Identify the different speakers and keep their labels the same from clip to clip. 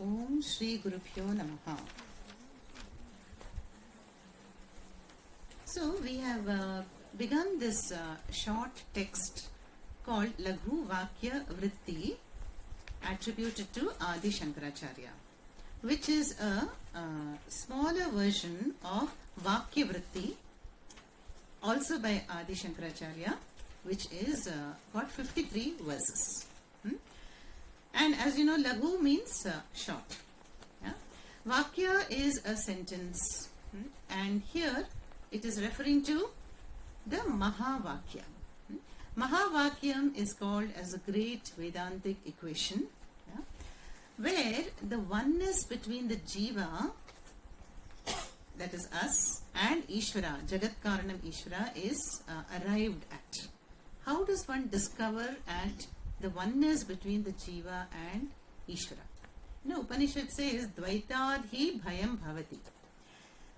Speaker 1: Om Shri Gurubhyo Namaha. So we have begun this short text called Laghu, Vakya, Vritti, attributed to Adi Shankaracharya, which is a smaller version of Vakya Vritti, also by Adi Shankaracharya, which is got 53 verses. And as you know, Laghu means short. Yeah? Vakya is a sentence, and here it is referring to the Mahavakya. Mahavakyam is called as a great Vedantic equation, yeah, where the oneness between the Jiva, that is us, and Ishvara, Jagat Karanam Ishvara, is arrived at. How does one discover at the oneness between the Jiva and Ishvara? No, Upanishad says, Dvaitadhi bhayam bhavati.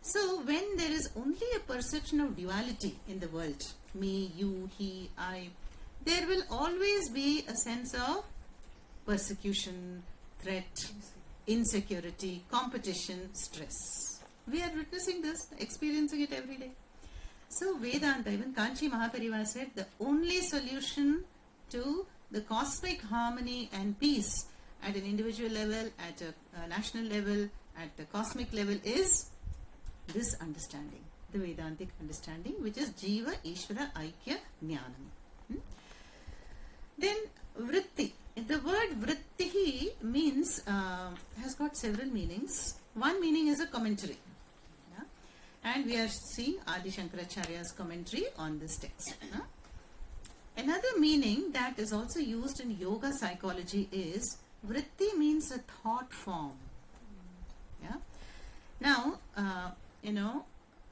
Speaker 1: So when there is only a perception of duality in the world, me, you, he, I, there will always be a sense of persecution, threat, insecurity, competition, stress. We are witnessing this, experiencing it every day. So Vedanta, even Kanchi Mahaparivara said, the only solution to the cosmic harmony and peace at an individual level, at a national level, at the cosmic level is this understanding, the Vedantic understanding, which is Jiva Ishvara Aikya Jnanam. Then Vritti. The word Vritti means, has got several meanings. One meaning is a commentary. Yeah? And we are seeing Adi Shankaracharya's commentary on this text. Yeah? Another meaning that is also used in yoga psychology is Vritti means a thought form. Yeah? Now,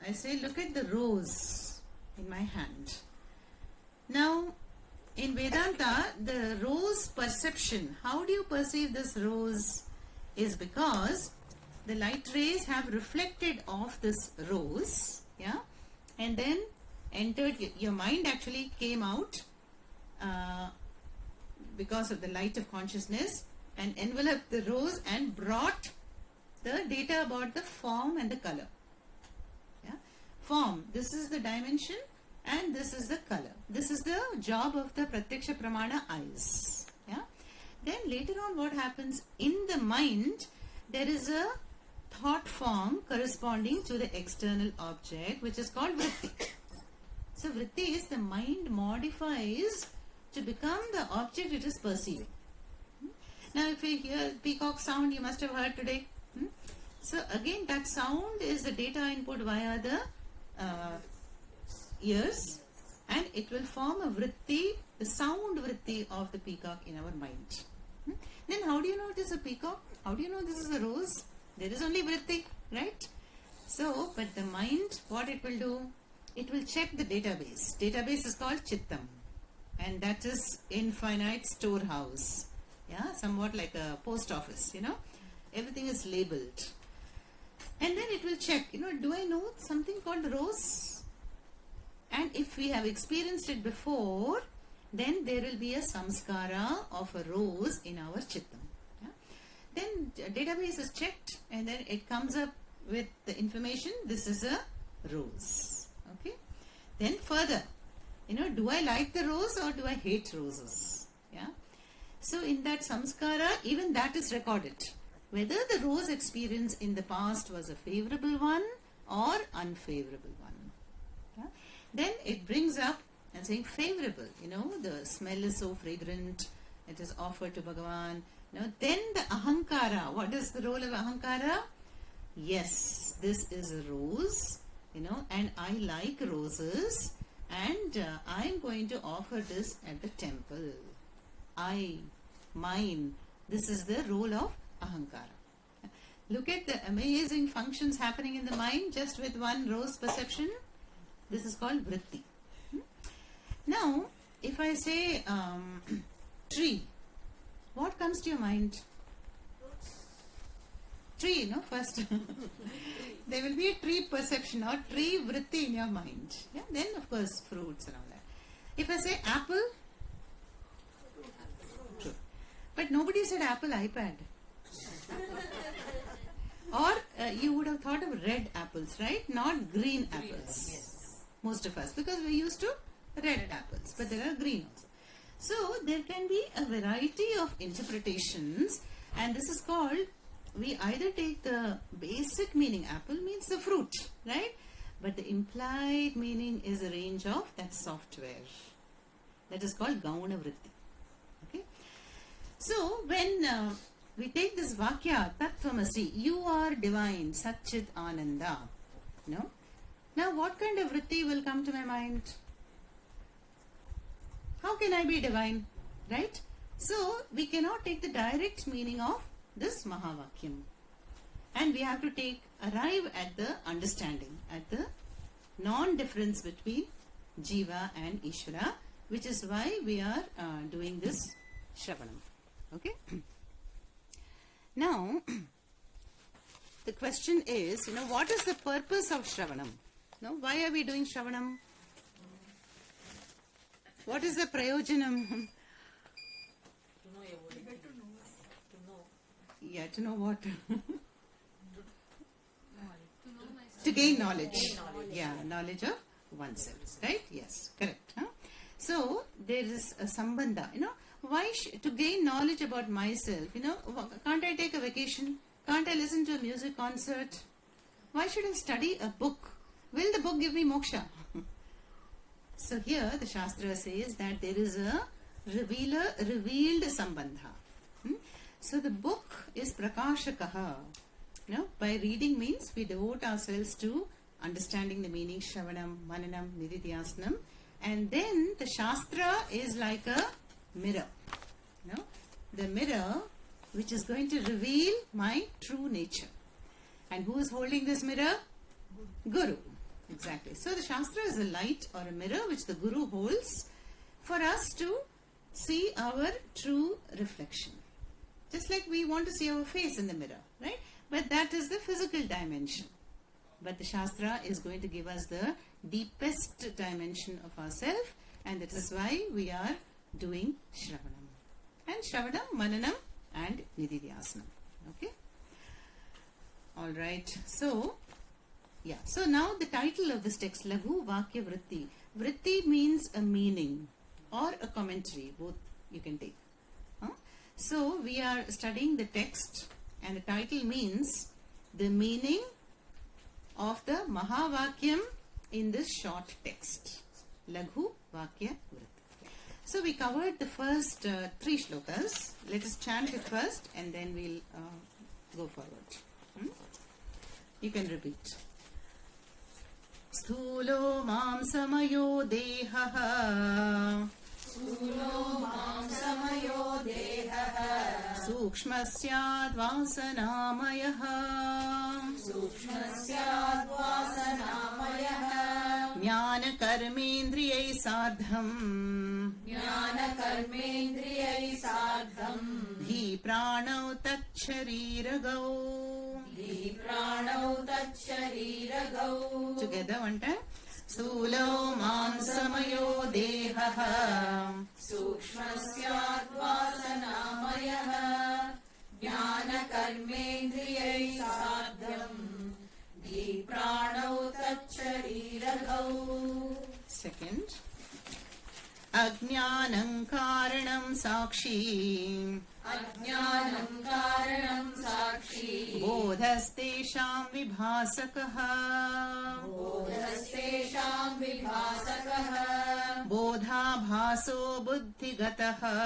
Speaker 1: I say, look at the rose in my hand. Now, in Vedanta, the rose perception, how do you perceive this rose, is because the light rays have reflected off this rose, yeah, and then entered, your mind actually came out because of the light of consciousness and enveloped the rose and brought the data about the form and the color. Yeah? Form, this is the dimension and this is the color. This is the job of the Pratyaksha Pramana eyes. Yeah? Then later on what happens in the mind, there is a thought form corresponding to the external object, which is called Vritti. So Vritti is the mind modifies to become the object it is perceiving. Now if you hear peacock sound, you must have heard today. So again, that sound is the data input via the ears, and it will form a vritti, the sound vritti of the peacock in our mind. Then how do you know it is a peacock? How do you know this is a rose? There is only vritti, right? So, but the mind, what it will do? It will check the database. Database is called Chittam, and that is infinite storehouse. Yeah, somewhat like a post office, Everything is labeled. And then it will check, do I know something called rose? And if we have experienced it before, then there will be a samskara of a rose in our chittam. Yeah? Then database is checked and then it comes up with the information, this is a rose. Okay. Then further, do I like the rose or do I hate roses? Yeah. So in that samskara, even that is recorded. Whether the rose experience in the past was a favorable one or unfavorable one. Yeah? Then it brings up and saying favorable, the smell is so fragrant, it is offered to Bhagavan. Then the ahankara, what is the role of ahankara? Yes, this is a rose, and I like roses, and I am going to offer this at the temple. Mine, this is the role of ahankara. Look at the amazing functions happening in the mind just with one rose perception. This is called vritti. Now, if I say tree, what comes to your mind? Tree, first. There will be a tree perception or tree vritti in your mind. Yeah? Then, of course, fruits and all that. If I say apple, fruit. But nobody said Apple iPad. Or you would have thought of red apples, right? Not green apples.
Speaker 2: Yes.
Speaker 1: Most of us, because we're used to red apples, but there are green also. So there can be a variety of interpretations, and this is called, we either take the basic meaning, apple means the fruit, right? But the implied meaning is a range of that software. That is called Gauna Vritti. Okay? So when we take this Vakya, Tattvamasi, you are divine, Satchit Ananda. No? Now what kind of Vritti will come to my mind? How can I be divine? Right? So we cannot take the direct meaning of this Mahavakyam. And we have to arrive at the understanding, at the non-difference between Jiva and Ishvara, which is why we are doing this Shravanam. Okay? Now, the question is, what is the purpose of Shravanam? Why are we doing Shravanam? What is the Prayojanam?
Speaker 2: To know everything. To know.
Speaker 1: Yeah, to know what? To gain knowledge. Yeah, knowledge of oneself. Right? Yes, correct. Huh? So, there is a sambandha. Why to gain knowledge about myself? Can't I take a vacation? Can't I listen to a music concert? Why should I study a book? Will the book give me moksha? So here the Shastra says that there is a revealed sambandha. So the book is prakashakaha. By reading means we devote ourselves to understanding the meaning, Shravanam, Mananam, Nididhyasnam. And then the Shastra is like a mirror. The mirror which is going to reveal my true nature. And who is holding this mirror? Guru. Exactly. So the Shastra is a light or a mirror which the Guru holds for us to see our true reflection. Just like we want to see our face in the mirror, right? But that is the physical dimension. But the Shastra is going to give us the deepest dimension of ourself, and that is why we are doing Shravanam. And Shravanam, Mananam and Nididhyasnam. Okay? Alright. So now the title of this text, Laghu Vakya Vritti. Vritti means a meaning or a commentary. Both you can take. So we are studying the text, and the title means the meaning of the Mahavakyam in this short text. Laghu Vakya Vritti. So we covered the first 3 shlokas. Let us chant it first and then we'll go forward. You can repeat. Sthulo mamsamayo dehaha Sukshmasyad vasanamayah Jnana karmendriyai sardham Dhi pranau tat shariragau. Together one time. Sthulo mamsamayo dehaha
Speaker 2: Sukshmasyad vasanamayah Jnana karmendriyai sardham Dhi pranau tacchariragau.
Speaker 1: Second. Ajnanam karanam sakshi
Speaker 2: Ajnanam karanam sakshi
Speaker 1: Bodhastesham vibhasakaha
Speaker 2: Bodhastesham vibhasakaha
Speaker 1: Bodhabhaso buddhigataha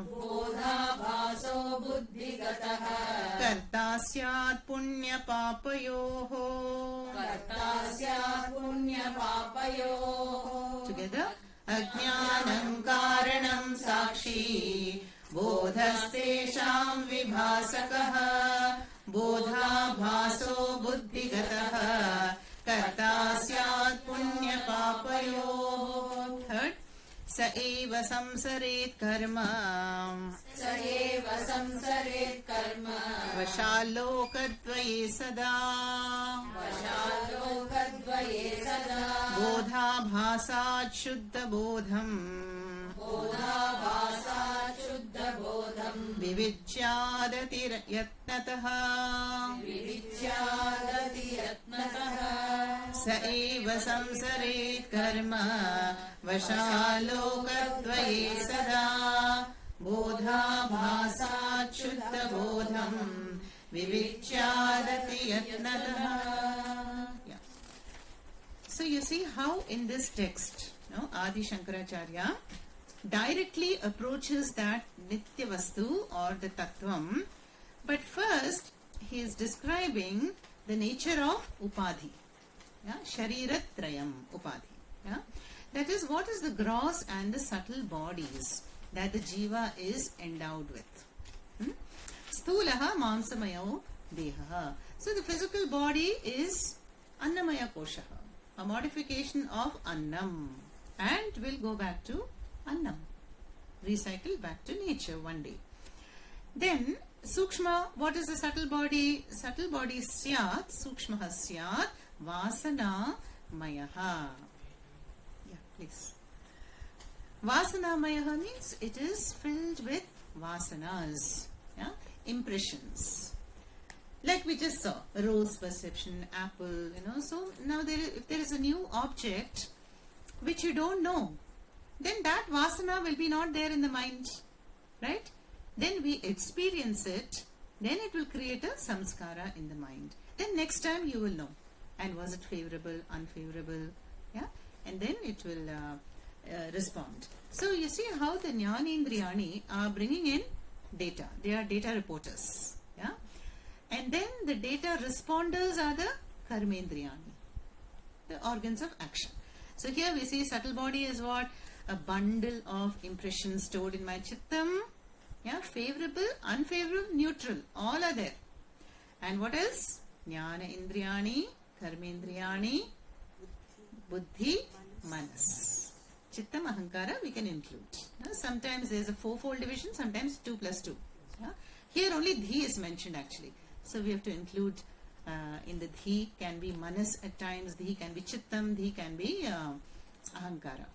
Speaker 2: Bodhabhaso buddhigataha
Speaker 1: Kartasyat punya papayoho.
Speaker 2: Kartasyat punya papayoho.
Speaker 1: Together. Ajnanam karanam sakshi Bodhastesham vibhasakaha Bodhabhaso buddhigataha Kartasyat punya papayoho. Third. Saeva samsaret karma
Speaker 2: Saeva samsaret karma
Speaker 1: Vashalokadvaye sada
Speaker 2: Vashalokadvaye sada
Speaker 1: Bodhabhasat shuddha bodham
Speaker 2: Bodhabhasat shuddha bodham
Speaker 1: विविच्यादति यत्नतः
Speaker 2: विविच्यादति यत्नतः
Speaker 1: स एव संसरेत् कर्म वशालोकद्वये सदा बोधाभासात् शुद्धबोधम् विविच्यादति यत्नतः. So you see how in this text, Adi Shankaracharya directly approaches that Nitya Vastu or the Tattvam, but first he is describing the nature of Upadhi. Shariratrayam Upadhi. That is, what is the gross and the subtle bodies that the Jiva is endowed with. Sthulaha Mamsamayo Deha. So the physical body is Annamaya Koshaha, a modification of Annam, and will go back to Annam, recycle back to nature one day. Then Sukshma, what is the subtle body? Subtle body Syat, Sukshmaha Syat, Vasana Mayaha. Yeah, please. Vasana Mayaha means it is filled with vasanas, impressions. Like we just saw, rose perception, apple, So now if there is a new object which you don't know, then that vasana will be not there in the mind, right? Then we experience it, then it will create a samskara in the mind. Then next time you will know. And was it favorable, unfavorable? And then it will respond. So you see how the Jnanendriyani are bringing in data. They are data reporters. And then the data responders are the Karmendriyani, the organs of action. So here we see subtle body is what? A bundle of impressions stored in my chittam. Favorable, unfavorable, neutral, all are there. And what else? Jnana Indriyani, Karmendriyani, Buddhi, Manas. Chittam, Ahankara we can include. Sometimes there is a fourfold division, sometimes 2 plus 2. Here only Dhi is mentioned actually. So we have to include in the Dhi can be Manas at times, Dhi can be Chittam, Dhi can be Ahankara.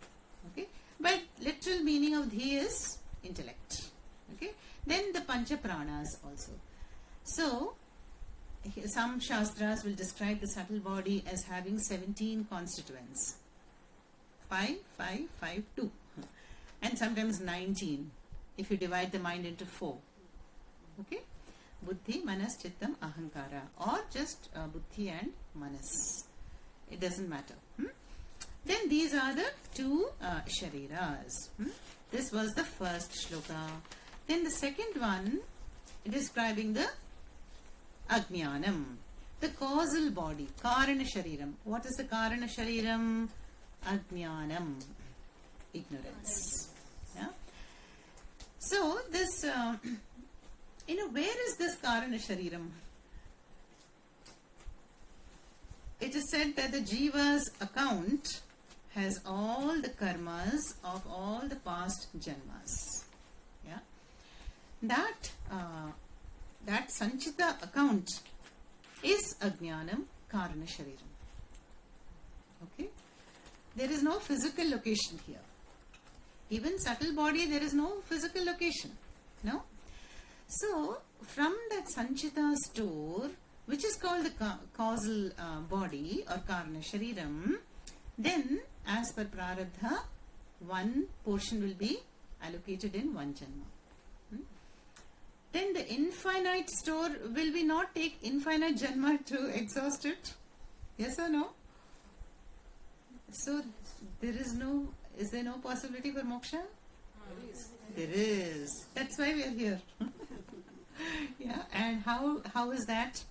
Speaker 1: Okay? But literal meaning of Dhi is intellect. Okay? Then the Pancha Pranas also. So some Shastras will describe the subtle body as having 17 constituents. 5, 5, 5, 2. And sometimes 19 if you divide the mind into 4. Okay? Buddhi, Manas, Chittam, Ahankara, or just Buddhi and Manas. It doesn't matter. Then these are the 2 Shariras. This was the first shloka. Then the second one describing the Ajnanam, the causal body, Karana Shariram. What is the Karana Shariram? Ajnanam, ignorance. So this, where is this Karana Shariram? It is said that the Jiva's account has all the karmas of all the past janmas. That Sanchita account is Ajnanam Karana Shariram. Okay? There is no physical location here. Even subtle body, there is no physical location. No? So, from that Sanchita store, which is called the causal body or Karana Shariram, then as per Prarabdha, one portion will be allocated in one janma. Then the infinite store, will we not take infinite janma to exhaust it? Yes or no? So is there no possibility for moksha? There is. That's why we are here. And how is that?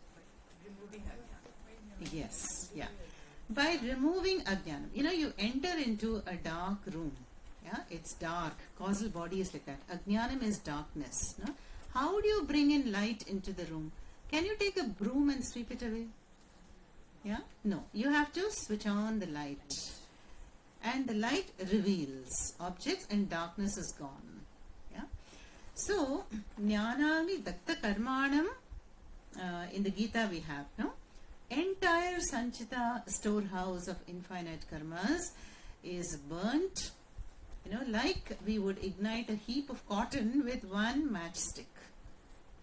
Speaker 1: Yes, by removing ajnanam. You enter into a dark room. It's dark. Causal body is like that. Ajnanam is darkness. No? How do you bring in light into the room? Can you take a broom and sweep it away? No. You have to switch on the light. And the light reveals objects and darkness is gone. So, Jnanami Dakta Karmanam, in the Gita we have, no? Entire Sanchita storehouse of infinite karmas is burnt, like we would ignite a heap of cotton with one matchstick.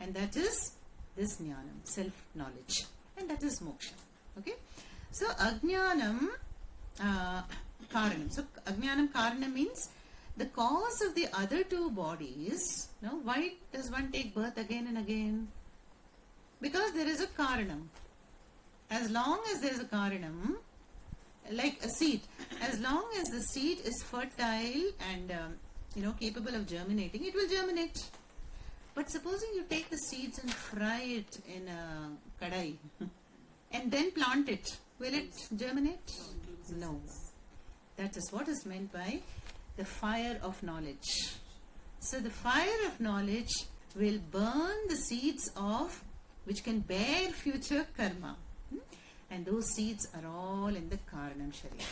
Speaker 1: and that is this jnanam, self-knowledge, and that is moksha. Okay, so ajnanam karanam. So ajnanam karanam means the cause of the other two bodies. Now, why does one take birth again and again? Because there is a karanam. As long as there is a karanam, like a seed, as long as the seed is fertile and capable of germinating, it will germinate. But supposing you take the seeds and fry it in a kadai and then plant it, will it germinate? No. That is what is meant by the fire of knowledge. So the fire of knowledge will burn the seeds of which can bear future karma. And those seeds are all in the Karanam Sharira.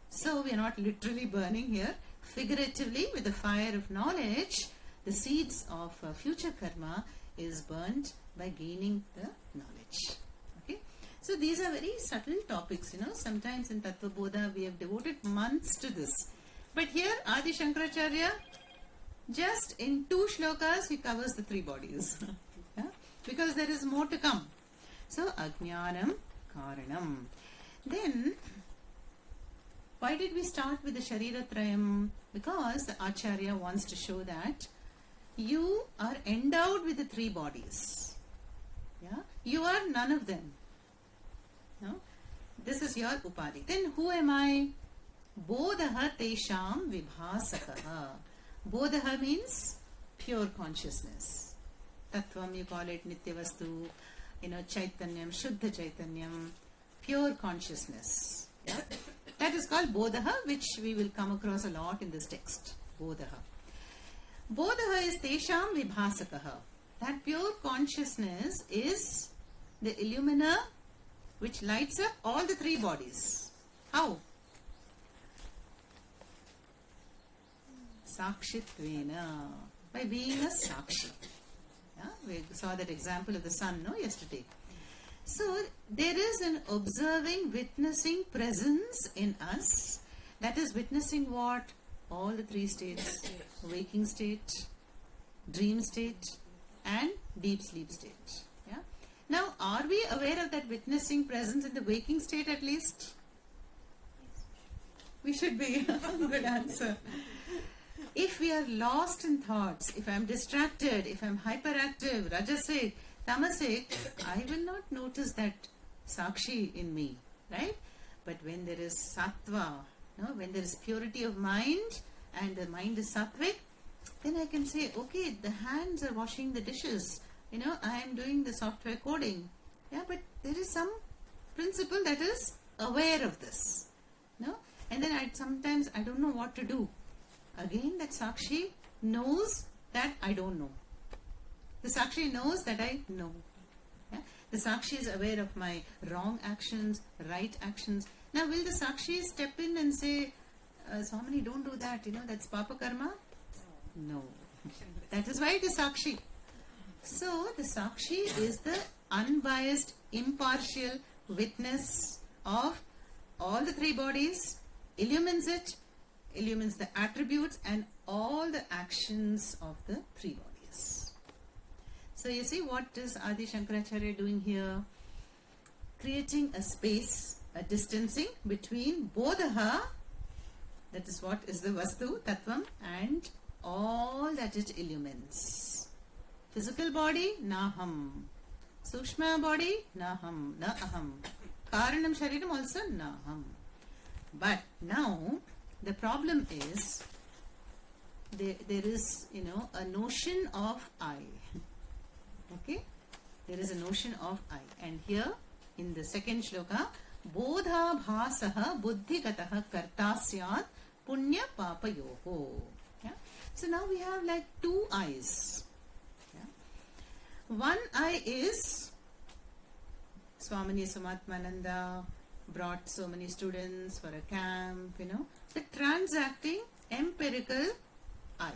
Speaker 1: So we are not literally burning here. Figuratively, with the fire of knowledge, the seeds of future karma is burnt by gaining the knowledge. Okay. So these are very subtle topics. Sometimes in Tattva Bodha we have devoted months to this. But here Adi Shankaracharya, just in 2 shlokas, he covers the 3 bodies. Yeah? Because there is more to come. So, Ajnanam Karanam. Then, why did we start with the Sharira Trayam? Because the Acharya wants to show that you are endowed with the 3 bodies. Yeah? You are none of them. No? This is your Upadhi. Then, who am I? Bodha Tesham Vibhasakaha. Bodha means pure consciousness. Tattvam, you call it Nityavastu, Chaitanyam, Shuddha Chaitanyam, pure consciousness. Yeah? That is called Bodha, which we will come across a lot in this text. Bodha. Bodha is Tesham Vibhasakaha. That pure consciousness is the illuminer which lights up all the 3 bodies. How? Sakshitvena, by being a Sakshi. Yeah? We saw that example of the sun yesterday. So there is an observing, witnessing presence in us that is witnessing what? All the 3 states. Waking state, dream state and deep sleep state. Yeah? Now, are we aware of that witnessing presence in the waking state at least? We should be. Good answer. If we are lost in thoughts, if I am distracted, if I am hyperactive, rajasic, tamasic, I will not notice that sakshi in me, right? But when there is sattva, when there is purity of mind and the mind is sattvic, then I can say, okay, the hands are washing the dishes. I am doing the software coding. Yeah, but there is some principle that is aware of this. And then sometimes I don't know what to do. Again, that Sakshi knows that I don't know. The Sakshi knows that I know. Yeah? The Sakshi is aware of my wrong actions, right actions. Now, will the Sakshi step in and say, Swamini, don't do that, that's Papa Karma? No. That is why it is Sakshi. So, the Sakshi is the unbiased, impartial witness of all the 3 bodies, illumines it, illumines the attributes and all the actions of the 3 bodies. So you see what is Adi Shankaracharya doing here? Creating a space, a distancing between Bodha, that is what is the Vastu, Tattvam, and all that it illumines. Physical body, Naham. Sukshma body, Naham, Na Aham. Karanam Shariram also, Naham. But now, the problem is, there is, a notion of I. Okay? There is a notion of I. And here, in the second shloka, Bodha bhasaha buddhigataha kartasyat punya papayoho. Yeah? So now we have like 2 eyes. Yeah? One eye is Swamini Samatmananda brought so many students for a camp, the transacting empirical I.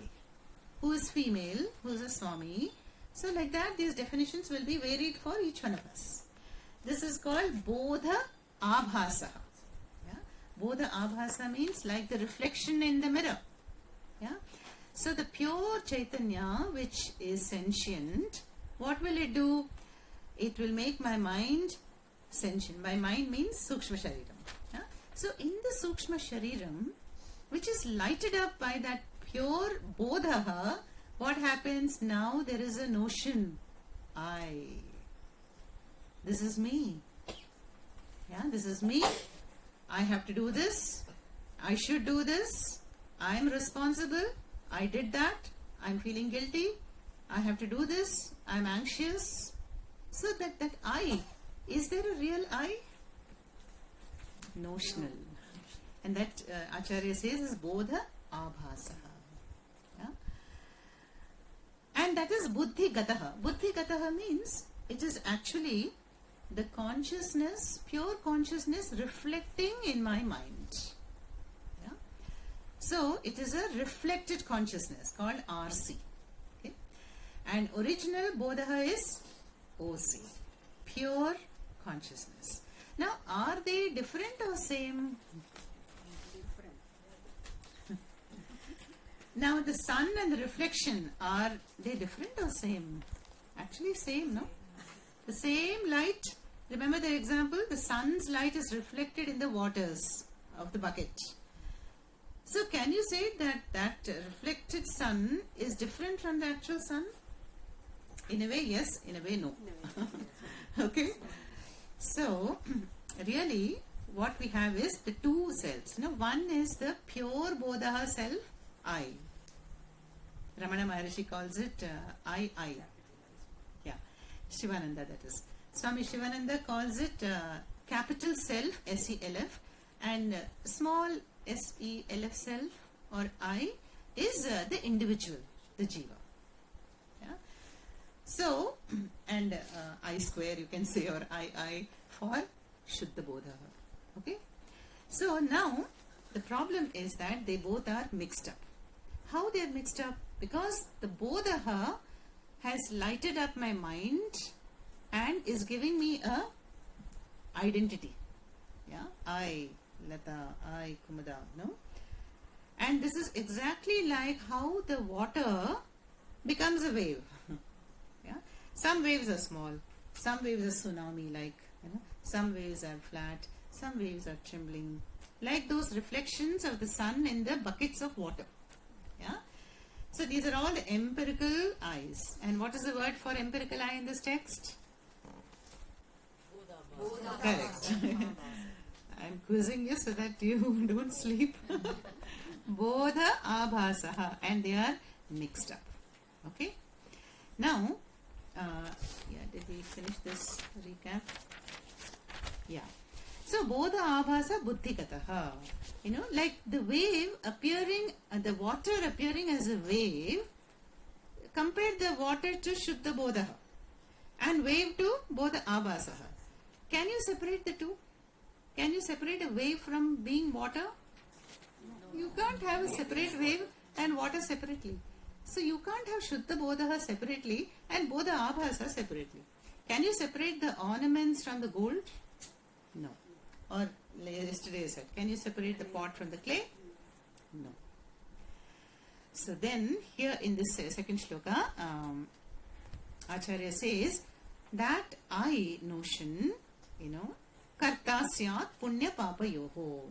Speaker 1: Who is female, who is a Swami. So like that, these definitions will be varied for each one of us. This is called Bodha Abhasa. Yeah? Bodha Abhasa means like the reflection in the mirror. Yeah? So the pure Chaitanya, which is sentient, what will it do? It will make my mind sentient. My mind means Sukshma Shariram. Yeah? So in the Sukshma Shariram, which is lighted up by that pure Bodha, what happens? Now there is a notion. I. This is me. Yeah, this is me. I have to do this. I should do this. I am responsible. I did that. I'm feeling guilty. I have to do this. I'm anxious. So that I, is there a real I? Notional. And that Acharya says is Bodha Abhasaha. Yeah? And that is Buddhi Gataha. Buddhi Gataha means it is actually the consciousness, pure consciousness reflecting in my mind. Yeah? So it is a reflected consciousness called RC. Okay? And original Bodha is OC, pure consciousness. Now, are they different or same? Now, the sun and the reflection, are they different or same? Actually, same, no? The same light. Remember the example? The sun's light is reflected in the waters of the bucket. So, can you say that reflected sun is different from the actual sun? In a way, yes. In a way, no. Okay? So, really, what we have is the two selves. One is the pure Bodha self, I. Ramana Maharishi calls it I. Yeah. Shivananda, that is. Swami Shivananda calls it capital self, SELF, and small SELF self or I is the individual, the Jiva. Yeah. So, and I square you can say, or I for Shuddha Bodha. Okay. So now the problem is that they both are mixed up. How they are mixed up? Because the Bodha has lighted up my mind and is giving me a identity. Yeah, I Lata, I Kumada, no? And this is exactly like how the water becomes a wave. Yeah, some waves are small, some waves are tsunami like, some waves are flat, some waves are trembling, like those reflections of the sun in the buckets of water. Yeah. So these are all the empirical eyes. And what is the word for empirical eye in this text? Correct. I'm quizzing you so that you don't sleep. Bodha Abhasaha. And they are mixed up. Okay. Now, did we finish this recap? Yeah. So, Bodha Abhasa Buddhikataha. Like the wave appearing, the water appearing as a wave, compare the water to Shuddha Bodha and wave to Bodha Abhasaha. Can you separate the two? Can you separate a wave from being water? No. You can't have a separate wave and water separately. So, you can't have Shuddha Bodha separately and Bodha Abhasa separately. Can you separate the ornaments from the gold? No. Or yesterday I said, can you separate the pot from the clay? No. So then here in this second shloka, Acharya says that I notion, karta syat punya papa yoho.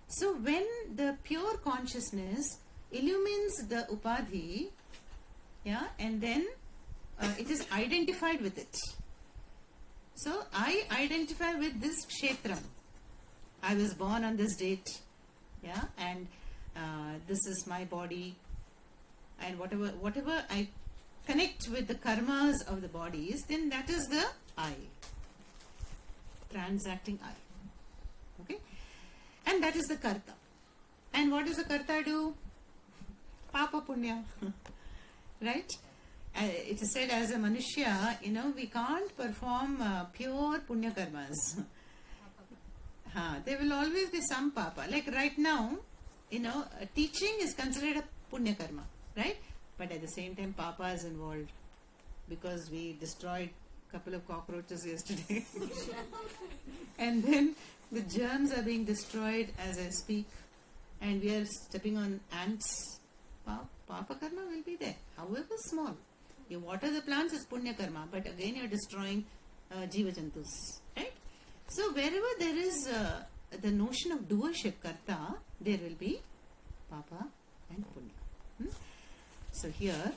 Speaker 1: So when the pure consciousness illumines the upadhi, and then it is identified with it. So, I identify with this kshetram. I was born on this date, and this is my body, and whatever I connect with the karmas of the bodies, then that is the I, transacting I. Okay, and that is the karta. And what does the karta do? Papa punya, right? It is said as a manushya, we can't perform pure punya karmas. There will always be some papa. Like right now, teaching is considered a punya karma, right? But at the same time, papa is involved because we destroyed a couple of cockroaches yesterday. And then the germs are being destroyed as I speak. And we are stepping on ants. Papa karma will be there, however small. You water the plants is punya karma, but again you are destroying jiva jantus, right? So wherever there is the notion of doership, karta, there will be papa and punya. So here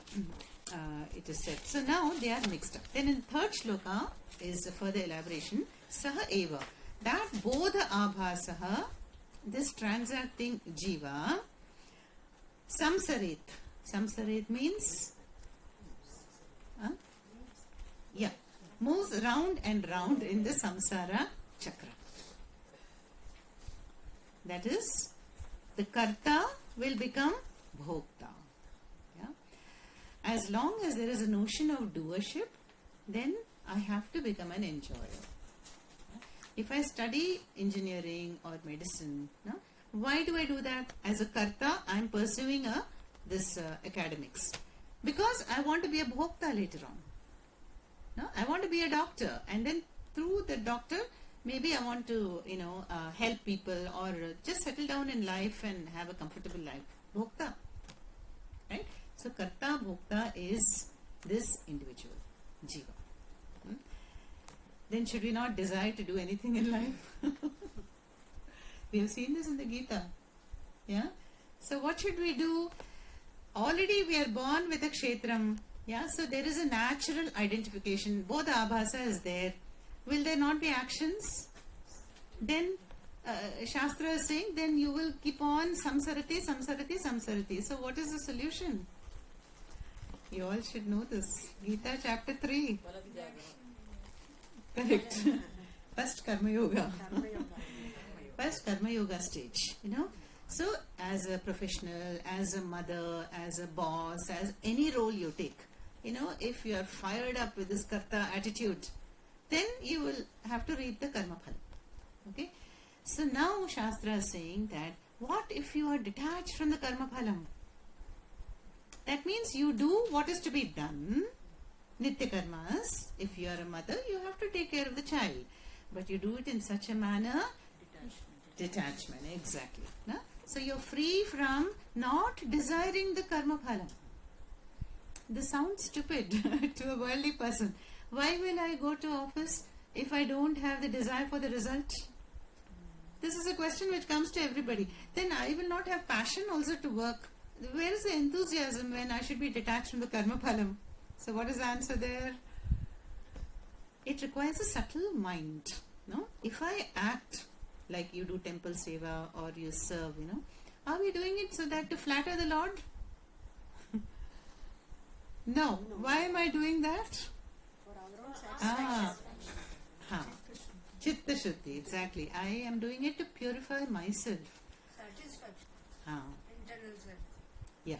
Speaker 1: it is said. So now they are mixed up. Then in third shloka is a further elaboration. Saha eva, that bodha abhasaha, this transacting jiva, samsaret. Samsaret means moves round and round in the samsara chakra. That is, the karta will become bhokta. Yeah? As long as there is a notion of doership, then I have to become an enjoyer. If I study engineering or medicine, no? Why do I do that? As a karta, I am pursuing this academics. Because I want to be a bhokta later on. No? I want to be a doctor, and then through the doctor, maybe I want to, help people or just settle down in life and have a comfortable life. Bhokta. Right? So, karta, bhokta is this individual, jiva. Then should we not desire to do anything in life? We have seen this in the Gita. Yeah? So, what should we do? Already we are born with a kshetram. Yeah, so there is a natural identification. Both the abhasa is there. Will there not be actions? Then Shastra is saying, then you will keep on samsarati, samsarati, samsarati. So what is the solution? You all should know this. Gita chapter 3. Correct. First Karma Yoga. First Karma Yoga stage. So as a professional, as a mother, as a boss, as any role you take, if you are fired up with this karta attitude, then you will have to reap the karma phala. Okay? So now Shastra is saying that what if you are detached from the karma phalam? That means you do what is to be done. Nitya karmas. If you are a mother, you have to take care of the child. But you do it in such a manner. Detachment. Exactly. No? So you're free from not desiring the karma phala. This sounds stupid to a worldly person. Why will I go to office if I don't have the desire for the result? This is a question which comes to everybody. Then I will not have passion also to work. Where is the enthusiasm when I should be detached from the karma phalam? So what is the answer there? It requires a subtle mind. No? If I act like you do temple seva or you serve, are we doing it so that to flatter the Lord? No. Why am I doing that?
Speaker 2: For our own satisfaction.
Speaker 1: Chitta Shuddhi, exactly. I am doing it to purify myself.
Speaker 2: Satisfaction. Internal self.
Speaker 1: Yeah.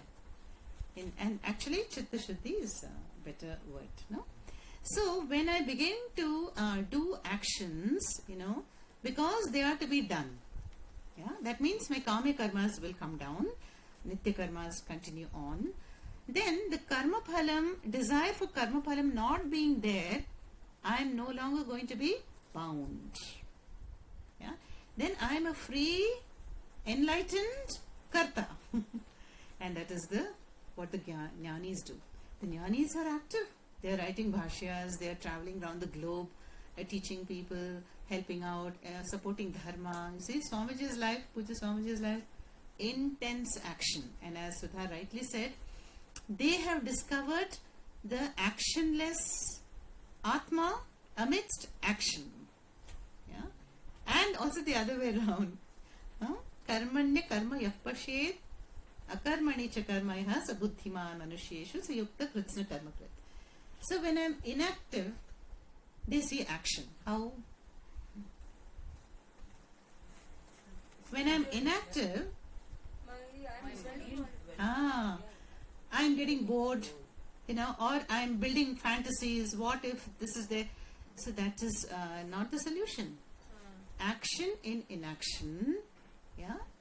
Speaker 1: And actually Chitta Shuddhi is a better word, no? So when I begin to do actions, because they are to be done, that means my kama karmas will come down, nitya karmas continue on. Then the karma phalam, desire for karma phalam not being there, I am no longer going to be bound. Yeah? Then I am a free, enlightened karta. And that is what the jnanis do. The jnanis are active. They are writing bhashyas, they are traveling around the globe, teaching people, helping out, supporting dharma. You see, Swamiji's life, Puja Swamiji's life, intense action. And as Sudha rightly said, they have discovered the actionless Atma amidst action. Yeah? And also the other way around. Karmanya karma yapashet akarmani cha karma yaha sabuddhiman manusheshu sayukta kritsna karma krit. So when I am inactive, they see action. How? When I am inactive, I am getting bored, or I am building fantasies. What if this is there? So that is not the solution. Action in inaction,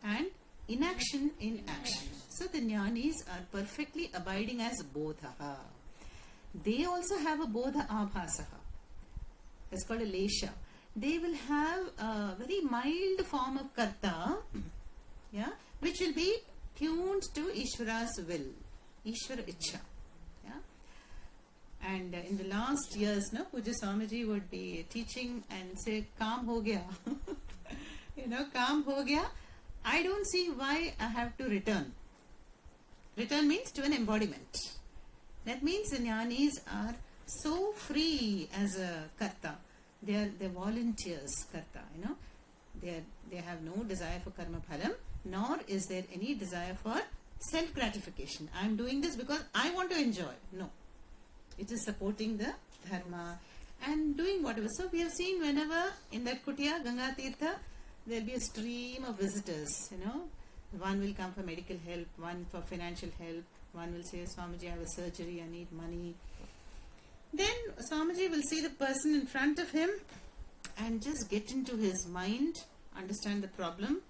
Speaker 1: and inaction in action. So the jnanis are perfectly abiding as bodha. They also have a bodha abhasaha. It's called a lesha. They will have a very mild form of karta, which will be tuned to Ishvara's will. Ishvara Ichha. Yeah? And in the last years, no, Puja Swamiji would be teaching and say, "Kaam ho gaya." Kaam ho gaya. I don't see why I have to return. Return means to an embodiment. That means the jnanis are so free as a karta. They're volunteers, karta, They have no desire for karma phalam, nor is there any desire for self-gratification. I am doing this because I want to enjoy. No. It is supporting the dharma and doing whatever. So we have seen whenever in that kutia, Ganga Tirtha, there will be a stream of visitors, One will come for medical help, one for financial help, one will say, "Swamiji, I have a surgery, I need money." Then Swamiji will see the person in front of him and just get into his mind, understand the problem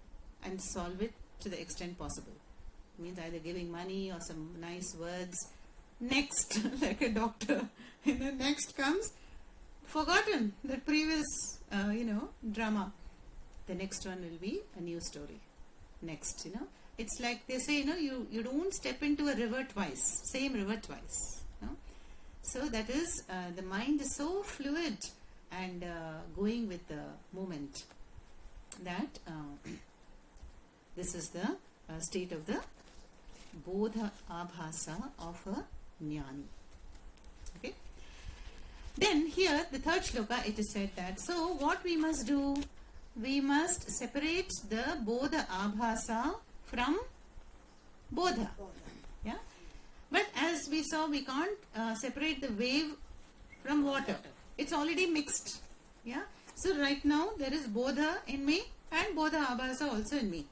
Speaker 1: and solve it to the extent possible. It means either giving money or some nice words. Next, like a doctor, next comes, forgotten the previous, drama. The next one will be a new story. Next, it's like they say, you don't step into a river twice, same river twice. So that is, the mind is so fluid and going with the moment that this is the state of the bodha abhasa of a jnani. Okay. Then here, the third shloka, it is said that, so what we must do? We must separate the bodha abhasa from bodha. Yeah. But as we saw, we can't separate the wave from water. It's already mixed. Yeah. So right now there is bodha in me and bodha abhasa also in me.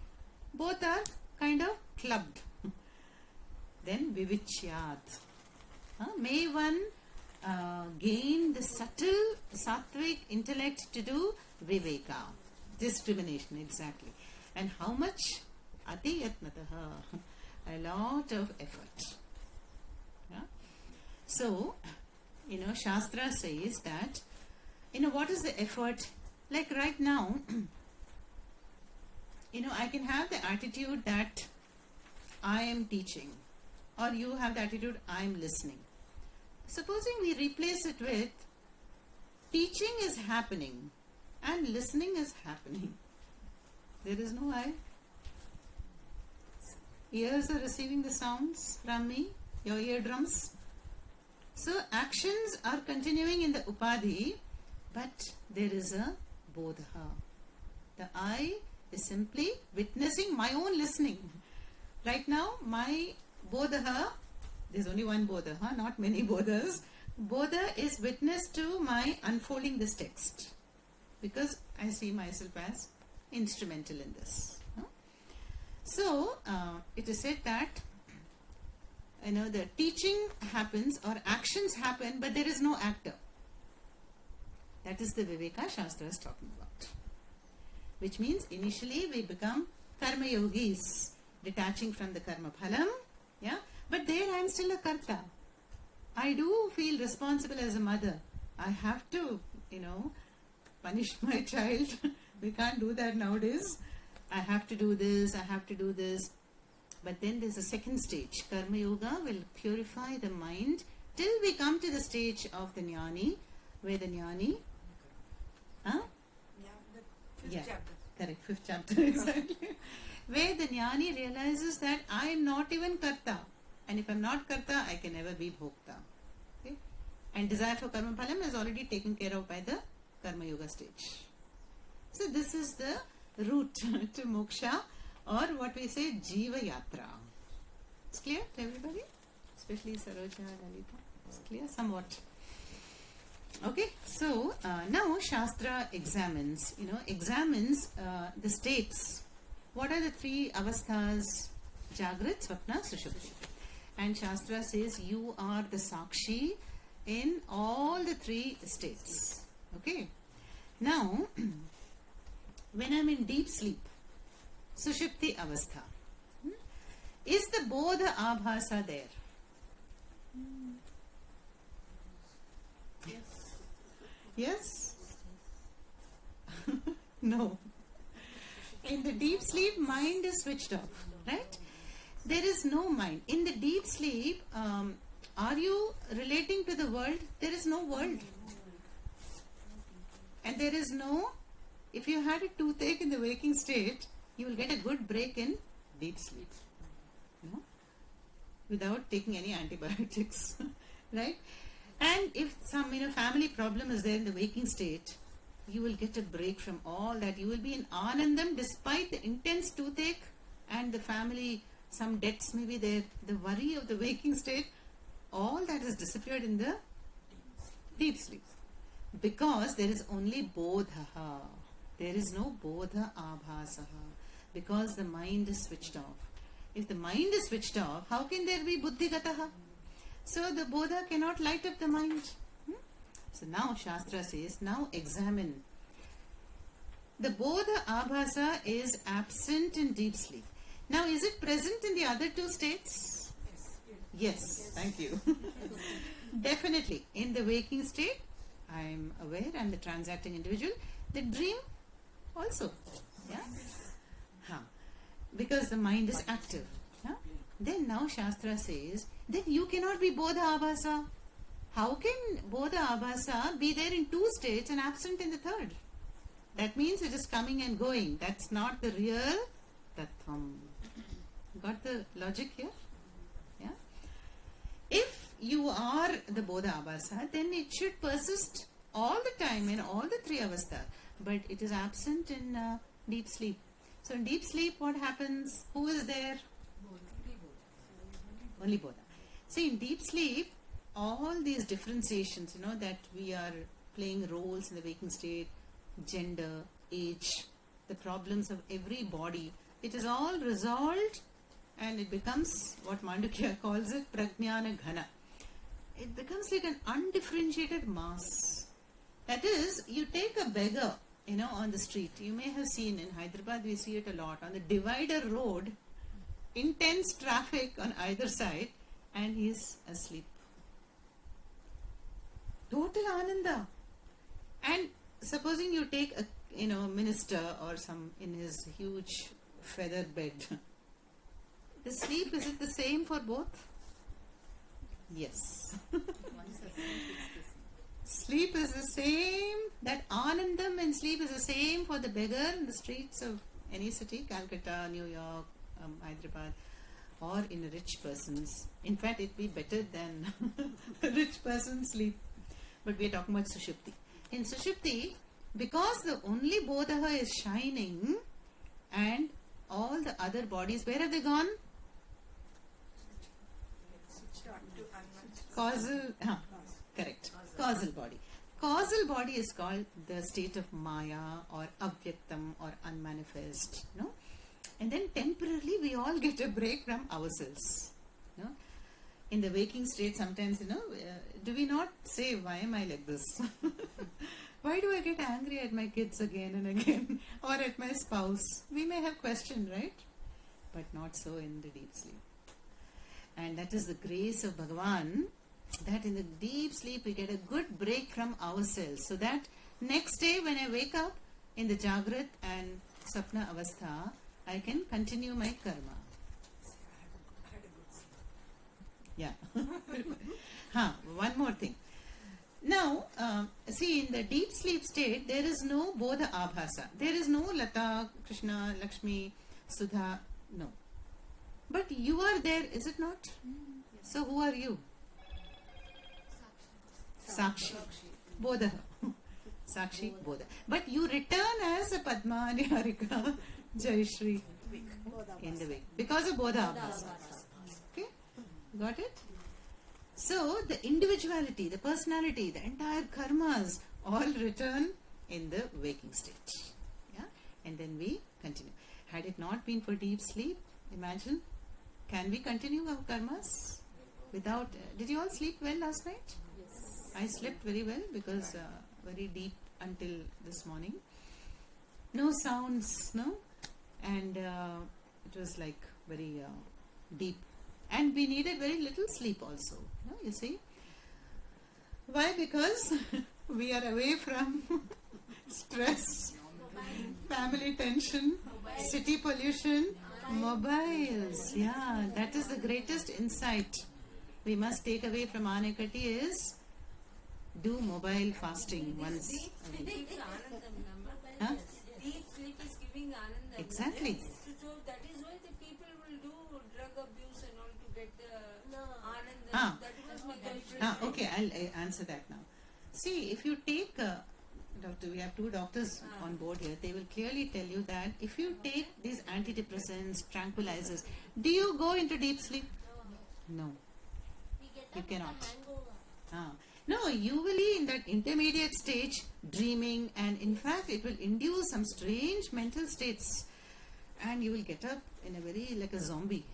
Speaker 1: Both are kind of clubbed. Then vivichyat. May one gain the subtle sattvic intellect to do viveka. Discrimination, exactly. And how much? Ati yatnataha. A lot of effort. Yeah? So, Shastra says that, what is the effort? Like right now, I can have the attitude that I am teaching, or you have the attitude I am listening. Supposing we replace it with teaching is happening and listening is happening. There is no I. Ears are receiving the sounds from me, your eardrums. So actions are continuing in the upadhi, but there is a bodha. The I is simply witnessing my own listening. Right now, my bodha, there's only one bodha, not many bodhas. Bodha is witness to my unfolding this text, because I see myself as instrumental in this. So, it is said that, the teaching happens or actions happen, but there is no actor. That is the Viveka Shastra is talking about. Which means initially we become karma yogis, detaching from the karma phalam. Yeah? But there I am still a karta. I do feel responsible as a mother. I have to, punish my child. We can't do that nowadays. I have to do this, I have to do this. But then there's a second stage. Karma Yoga will purify the mind till we come to the stage of the jnani, where the jnani...
Speaker 2: The fifth chapter.
Speaker 1: Correct, fifth chapter, exactly. Where the jnani realizes that I am not even karta. And if I am not karta, I can never be bhokta. Okay? And desire for karma phalam is already taken care of by the Karma Yoga stage. So this is the route to moksha, or what we say Jiva Yatra. It's clear to everybody? Especially Saroja, Lalita. It's clear somewhat. Okay, so now Shastra examines, the states. What are the three avasthas? Jagrat, Swapna, Sushupti. And Shastra says you are the Sakshi in all the three states. Okay. Now, when I am in deep sleep, Sushupti avastha, is the bodha abhasa there? Yes? No. In the deep sleep, mind is switched off, right? There is no mind. In the deep sleep, are you relating to the world? There is no world. And there is no, if you had a toothache in the waking state, you will get a good break in deep sleep. No? Without taking any antibiotics. Right? And if some family problem is there in the waking state, you will get a break from all that. You will be in Anandam despite the intense toothache and the family, some debts may be there. The worry of the waking state, all that has disappeared in the deep sleep. Because there is only bodha. There is no bodha abhasaha. Because the mind is switched off. If the mind is switched off, how can there be buddhigataha? So the bodha cannot light up the mind. So now Shastra says, now examine. The bodha abhasa is absent in deep sleep. Now is it present in the other two states? Yes. Thank you. Definitely. In the waking state, I am aware, I am the transacting individual. The dream also. Yeah. Because the mind is active. Yeah? Then now Shastra says, then you cannot be bodha abhasa. How can bodha abhasa be there in two states and absent in the third? That means it is coming and going. That's not the real tattvam. Got the logic here? Yeah. If you are the bodha abhasa, then it should persist all the time in all the three avastha. But it is absent in deep sleep. So in deep sleep, what happens? Who is there? Only bodha. See, in deep sleep, all these differentiations, that we are playing roles in the waking state, gender, age, the problems of every body, it is all resolved and it becomes what Mandukya calls it, prajnana ghana. It becomes like an undifferentiated mass. That is, you take a beggar, on the street. You may have seen in Hyderabad, we see it a lot. On the divider road, intense traffic on either side, and he is asleep. Total ananda. And supposing you take a minister or some in his huge feather bed, the sleep, is it the same for both? Yes. Sleep is the same. That anandam in sleep is the same for the beggar in the streets of any city, Calcutta, New York, Hyderabad, or in a rich person's. In fact, it will be better than a rich person's sleep. But we are talking about Sushupti. In Sushupti, because the only bodha is shining and all the other bodies, where have they gone? Causal, correct. Causal body. Causal body is called the state of Maya or Avyaktam or unmanifest. And then temporarily we all get a break from ourselves. In the waking state, sometimes, do we not say, why am I like this? Why do I get angry at my kids again and again? Or at my spouse? We may have questioned, right? But not so in the deep sleep. And that is the grace of Bhagavan, that in the deep sleep we get a good break from ourselves. So that next day when I wake up in the Jagrat and Sapna Avastha, I can continue my karma. Yeah. One more thing. Now, see, in the deep sleep state, there is no bodha abhasa. There is no Lata, Krishna, Lakshmi, Sudha. No. But you are there, is it not? So who are you? Sakshi. Bodha. Sakshi, Bodha. But you return as a Padma, Niharika, Jayashri in the way. Because of Bodha abhasa. Okay? Got it? So, the individuality, the personality, the entire karmas all return in the waking state. Yeah? And then we continue. Had it not been for deep sleep, imagine, can we continue our karmas without... did you all sleep well last night?
Speaker 2: Yes.
Speaker 1: I slept very well because very deep until this morning. No sounds, no? And it was like very deep. And we needed very little sleep also, you see. Why? Because we are away from stress, family tension, city pollution, Mobiles. Yeah, that is the greatest insight we must take away from Anekati is do mobile fasting once a week. Huh?
Speaker 2: Deep sleep is giving anandam.
Speaker 1: Exactly.
Speaker 2: So that is why the people will do drug abuse and all to get the anandam.
Speaker 1: Ah.
Speaker 2: That was my conclusion.
Speaker 1: Okay, I'll answer that now. See, if you take doctor, we have two doctors on board here. They will clearly tell you that if you take these antidepressants, tranquilizers, do you go into deep sleep? No, you cannot. No, you will be in that intermediate stage, dreaming, and in fact, it will induce some strange mental states, and you will get up in a very like a zombie,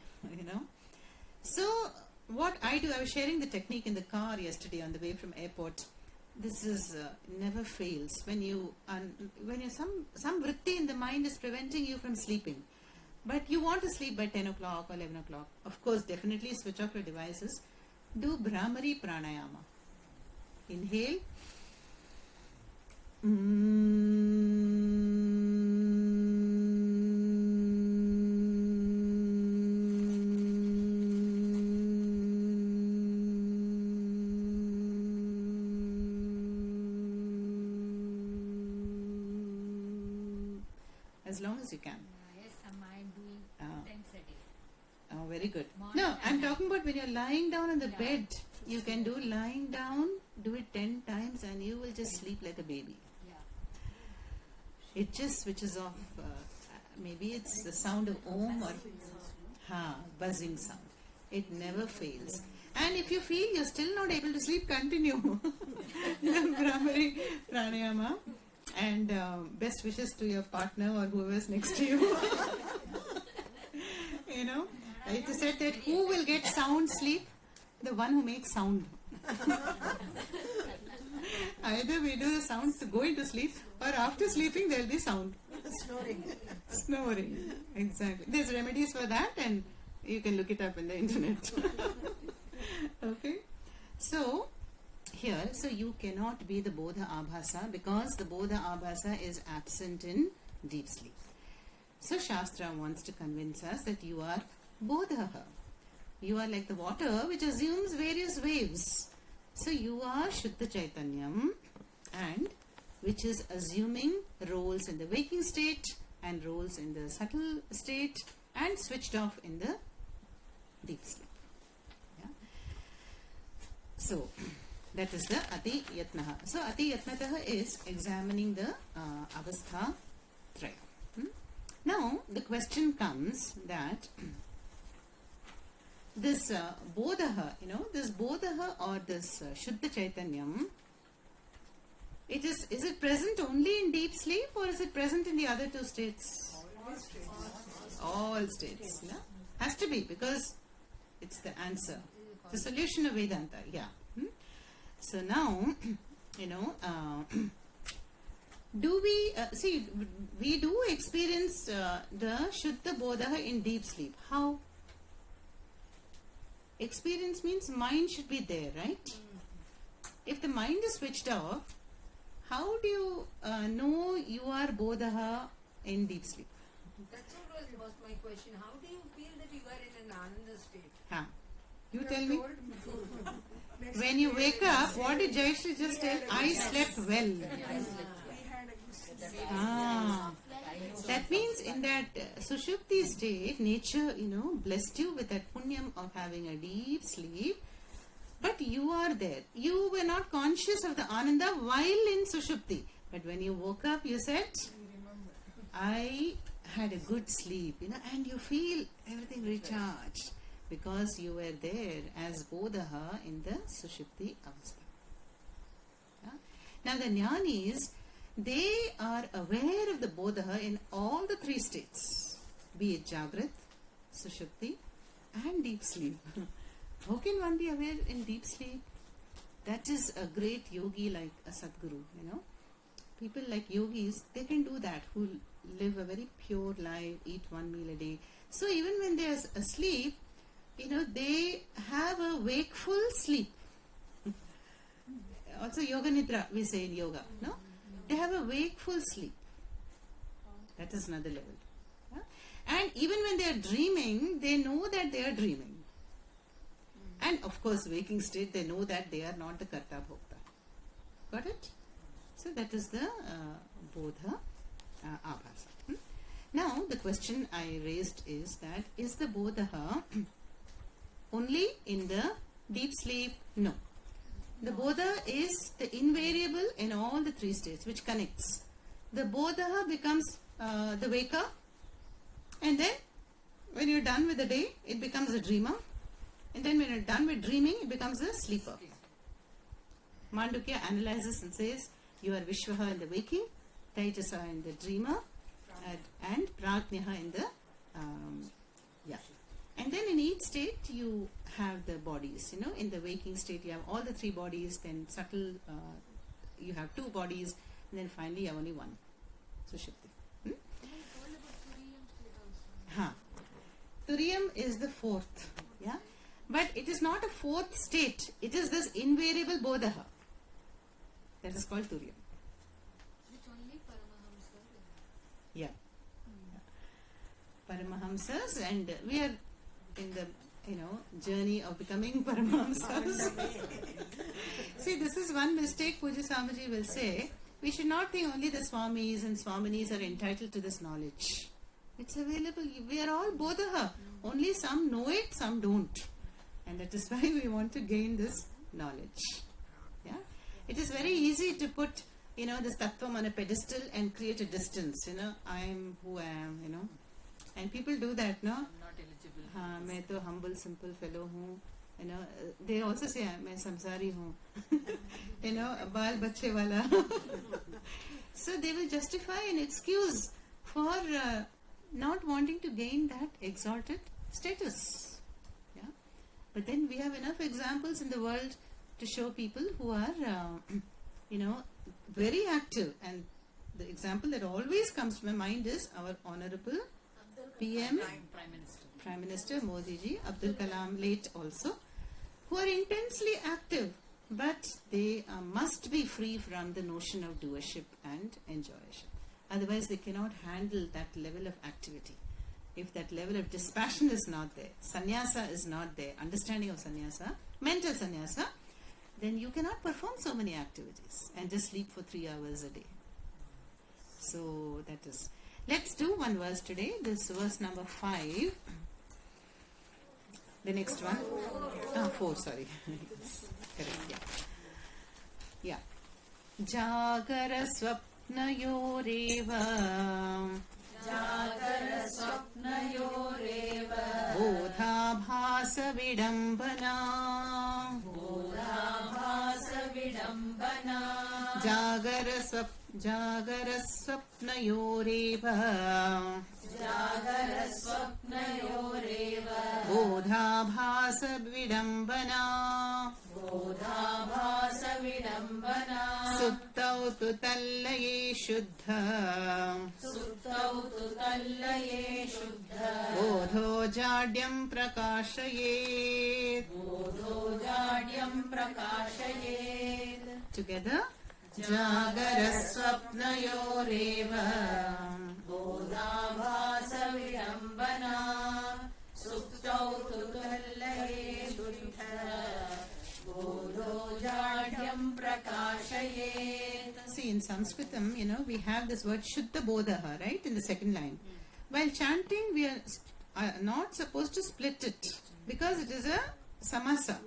Speaker 1: So, what I do, I was sharing the technique in the car yesterday on the way from airport. This is never fails when you some vritti in the mind is preventing you from sleeping, but you want to sleep by 10 o'clock or 11 o'clock. Of course, definitely switch off your devices. Do Brahmari pranayama. Inhale. As long as you can.
Speaker 3: Yes, I'm doing 10 a day.
Speaker 1: Oh, very good.
Speaker 3: Morning
Speaker 1: No,
Speaker 3: and
Speaker 1: I'm
Speaker 3: night.
Speaker 1: talking about when you're lying down on the
Speaker 3: Yeah.
Speaker 1: bed. You can do lying down, do it 10 times, and you will just sleep like a baby.
Speaker 3: Yeah.
Speaker 1: It just switches off. Maybe it's the sound of om or buzzing sound. It never fails. And if you feel you're still not able to sleep, continue. Brahmari pranayama. And best wishes to your partner or whoever's next to you. It is said that who will get sound sleep? The one who makes sound. Either we do the sound to go into sleep, or after sleeping there will be sound. Snoring. Exactly. There's remedies for that, and you can look it up in the internet. Okay. So, here, you cannot be the Bodha Abhasa because the Bodha Abhasa is absent in deep sleep. So, Shastra wants to convince us that you are Bodhaha. You are like the water which assumes various waves. So, you are Shuddha Chaitanyam, and which is assuming roles in the waking state and roles in the subtle state and switched off in the deep sleep. Yeah? So, that is the Ati Yatnaha. So, Ati Yatnataha is examining the Avastha Traya. Now, the question comes that this Bodhaha, this Bodhaha or this Shuddha Chaitanyam, is it present only in deep sleep or is it present in the other two states? All states. No? Has to be because it's the answer. The solution of Vedanta. Yeah. So now, do we see? We do experience the Shuddha Bodha in deep sleep. How? Experience means mind should be there, right? If the mind is switched off, how do you know you are Bodha in deep sleep?
Speaker 2: That's what was my question. How do you feel that you are in an ananda state?
Speaker 1: You tell me. When you wake up, what did Jayashree just tell? I slept well. That means in that Sushupti state, nature, blessed you with that punyam of having a deep sleep. But you are there. You were not conscious of the Ananda while in Sushupti. But when you woke up, you said, I had a good sleep, and you feel everything recharged. Because you were there as Bodhaha in the Sushupti Avastha. Yeah? Now the Jnanis, they are aware of the Bodhaha in all the three states. Be it Jagrat, Sushupti and deep sleep. How can one be aware in deep sleep? That is a great yogi like a Sadguru, People like yogis, they can do that, who live a very pure life, eat one meal a day. So even when they are asleep, they have a wakeful sleep. Also yoga nidra, we say in yoga, no? They have a wakeful sleep. That is another level. Yeah? And even when they are dreaming, they know that they are dreaming. And of course, waking state, they know that they are not the Karta Bhokta. Got it? So that is the Bodha Abhasa. Now, the question I raised is that, is the Bodha only in the deep sleep? No. The Bodha is the invariable in all the three states, which connects. The Bodha becomes the waker, and then when you're done with the day, it becomes a dreamer, and then when you're done with dreaming, it becomes a sleeper. Mandukya analyzes and says, you are Vishwaha in the waking, Taijasa in the dreamer, and Prajnaha in the And then in each state you have the bodies. In the waking state you have all the three bodies, then subtle you have two bodies, and then finally you have only one. Sushupti. Turiyam is the fourth. Yeah, but it is not a fourth state. It is this invariable Bodha. That is called Turiyam.
Speaker 2: Which only Paramahamsa.
Speaker 1: Yeah. Paramahamsas, and we are in the journey of becoming Paramahamsas. See, this is one mistake Puja Swamiji will say. We should not think only the Swamis and Swaminis are entitled to this knowledge. It's available. We are all Bodha. Only some know it, some don't. And that is why we want to gain this knowledge. Yeah. It is very easy to put this Tattvam on a pedestal and create a distance. I am who I am. And people do that, no?
Speaker 4: I'm not eligible.
Speaker 1: मैं तो humble, simple fellow हूँ. They also say मैं samsari हूँ. बाल बच्चे वाला. So they will justify an excuse for not wanting to gain that exalted status. Yeah. But then we have enough examples in the world to show people who are, very active. And the example that always comes to my mind is our honorable PM, Prime Minister Modi ji, Abdul Kalam, late also, who are intensely active, but they must be free from the notion of doership and enjoyership. Otherwise, they cannot handle that level of activity. If that level of dispassion is not there, sannyasa is not there, understanding of sannyasa, mental sannyasa, then you cannot perform so many activities and just sleep for 3 hours a day. So that is. Let's do one verse today. This verse number 5. The next one. 4, sorry. Correct, yeah. Jagara swapnayoreva.
Speaker 4: Jagara swapnayoreva.
Speaker 1: Bodha bhasa vidambana.
Speaker 4: Bodha bhasa vidambana.
Speaker 1: Jagara swapnayoreva.
Speaker 4: Jagara swapnayoreva.
Speaker 1: Bodha bhasa vidambana.
Speaker 4: Bodha bhasa vidambana.
Speaker 1: Suptau tu tallaye shuddha.
Speaker 4: Suptau tu tallaye shuddha.
Speaker 1: Bodho jadyam prakashayet.
Speaker 4: Bodho jadyam prakashayet.
Speaker 1: Together. Jagara swapnayoreva.
Speaker 4: Bodha bhasa vidambana. Suptau tu tallaye shuddha. Bodho jadyam prakashayet.
Speaker 1: See, in Sanskritam, we have this word Shuddha Bodha, right, in the second line. While chanting, we are not supposed to split it because it is a samasa.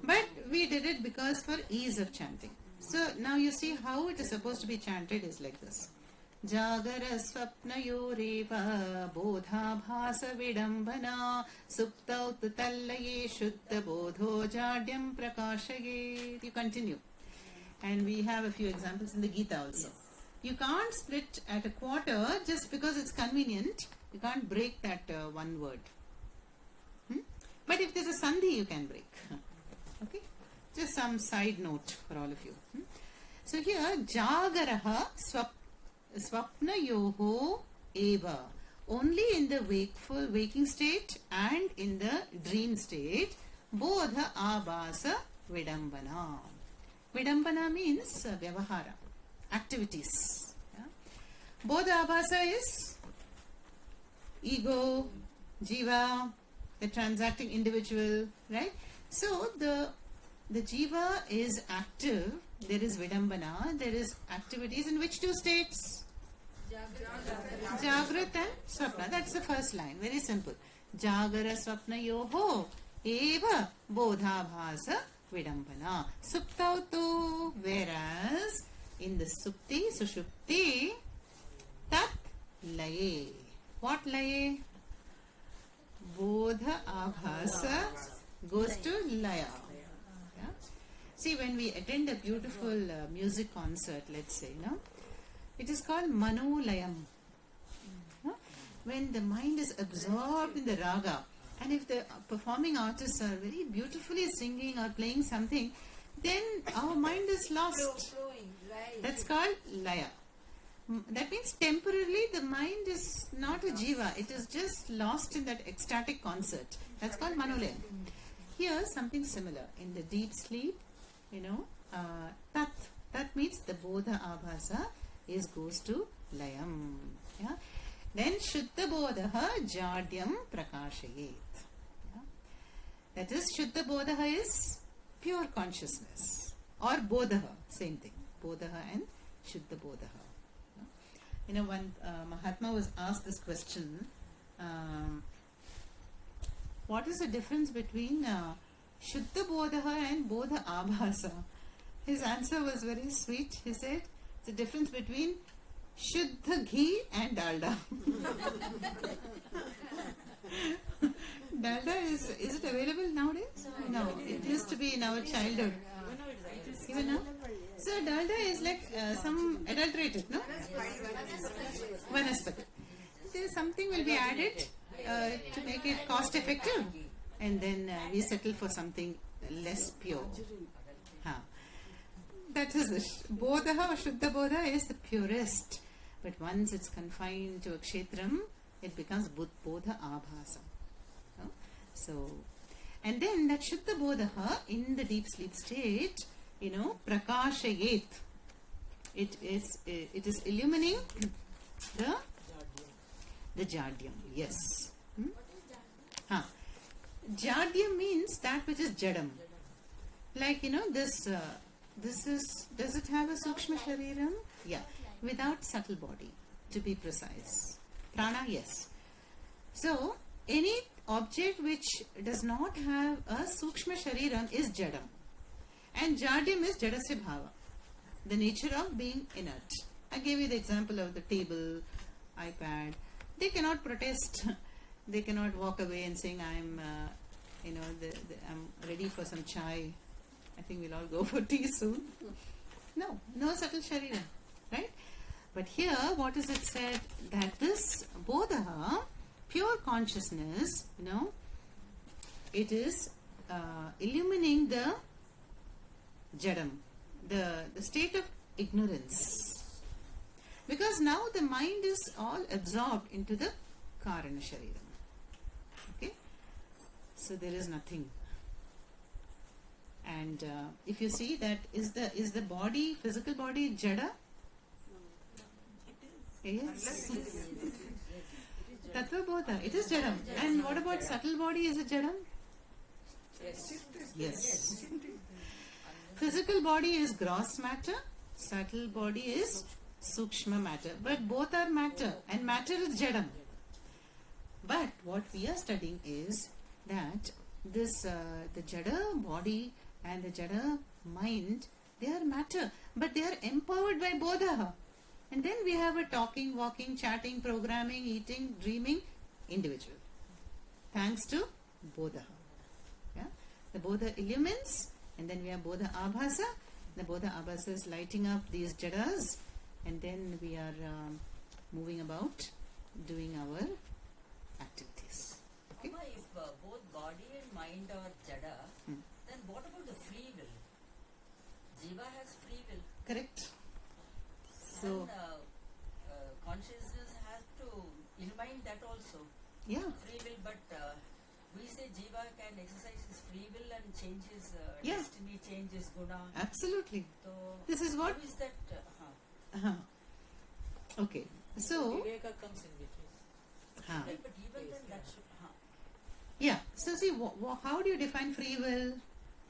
Speaker 1: But we did it because for ease of chanting. So now you see how it is supposed to be chanted is like this. Jagara swapnayoreva bodha bhasa vidambana suptau tallaye shuddha bodho jadyam prakashayet. You continue. And we have a few examples in the Gita also. You can't split at a quarter just because it's convenient. You can't break that one word. But if there's a sandhi, you can break. Okay? Just some side note for all of you. So here, jagaraha swapnayoho eva. Only in the waking state and in the dream state, bodha abhasa vidambana. Vidambana means vyavahara, activities. Yeah? Bodha abhasa is ego, jiva, the transacting individual, right? So the jiva is active. There is vidambana. There is activities in which two states? Jagrat and Swapna. That's the first line. Very simple. Jagara Swapna yoho eva bodhabhasa vidambana. Suptau tu. Whereas in the supti, sushupti, tat laye. What laye? Bodha abhasa goes to laya. Yeah? See, when we attend a beautiful music concert, let's say, no? It is called manolayam. No? When the mind is absorbed in the raga, and if the performing artists are very beautifully singing or playing something, then our mind is lost.
Speaker 2: Flowing, right.
Speaker 1: That's called laya. That means temporarily the mind is not a jiva. It is just lost in that ecstatic concert. That's called manolayam. Here something similar. In the deep sleep, tat. That means the bodha abhasa goes to layam. Yeah? Then shuddha bodha jadyam prakashayet. Yeah? That is, shuddha bodha is pure consciousness. Or bodha, same thing. Bodha and shuddha bodha. One Mahatma was asked this question, what is the difference between Shuddha Bodha and Bodha Abhasa? His answer was very sweet. He said, the difference between Shuddha Ghee and Dalda. Dalda is it available nowadays? No, it used to be in our childhood. Even now? So dalda is like some adulterated, no? Vanaspati. So something will be added to make it cost effective, and then we settle for something less pure. That is it. Bodha or Shuddha Bodha is the purest, but once it's confined to a kshetram, it becomes Bodha Abhasa. No? So, and then that Shuddha Bodha in the deep sleep state, prakashayet. It is illumining the jadyam. Yes. Jadyam means that which is jadam. Like this is. Does it have a sukshma shariram? Yeah. Without subtle body, to be precise. Prana, yes. So any object which does not have a sukshma shariram is jadam. And jadyam is jadasya bhava, the nature of being inert. I gave you the example of the table, iPad. They cannot protest. They cannot walk away and saying, I'm ready for some chai. I think we'll all go for tea soon. No subtle sharira, right? But here, what is it said? That this bodha, pure consciousness, it is illumining the jadam, the state of ignorance. Because now the mind is all absorbed into the karana shariram. Okay? So there is nothing. And if you see that, is the body, physical body, jada? Yes. Tattva bodha, it is jadam. And what about subtle body, is it jadam? Yes. Physical body is gross matter, subtle body is sukshma matter. But both are matter, and matter is jadam. But what we are studying is that this the jada body and the jada mind, they are matter, but they are empowered by bodha. And then we have a talking, walking, chatting, programming, eating, dreaming individual. Thanks to bodha. Yeah? The bodha illumines, and then we have bodha abhasa. The bodha abhasa is lighting up these jadas, and then we are moving about doing our activities. Okay?
Speaker 4: Amma, if both body and mind are jada, then what about the free will? Jiva has free will.
Speaker 1: Correct. So,
Speaker 4: and consciousness has to illumine that also.
Speaker 1: yeah.
Speaker 4: Free will, but we say Jiva can exercise his free will and change his
Speaker 1: Yeah.
Speaker 4: destiny, change his guna.
Speaker 1: Absolutely.
Speaker 4: So,
Speaker 1: This is what?
Speaker 4: how is that?
Speaker 1: Okay. So,
Speaker 5: Viveka comes in between.
Speaker 1: Huh.
Speaker 4: But even then that should,
Speaker 1: Yeah. So see, how do you define free will?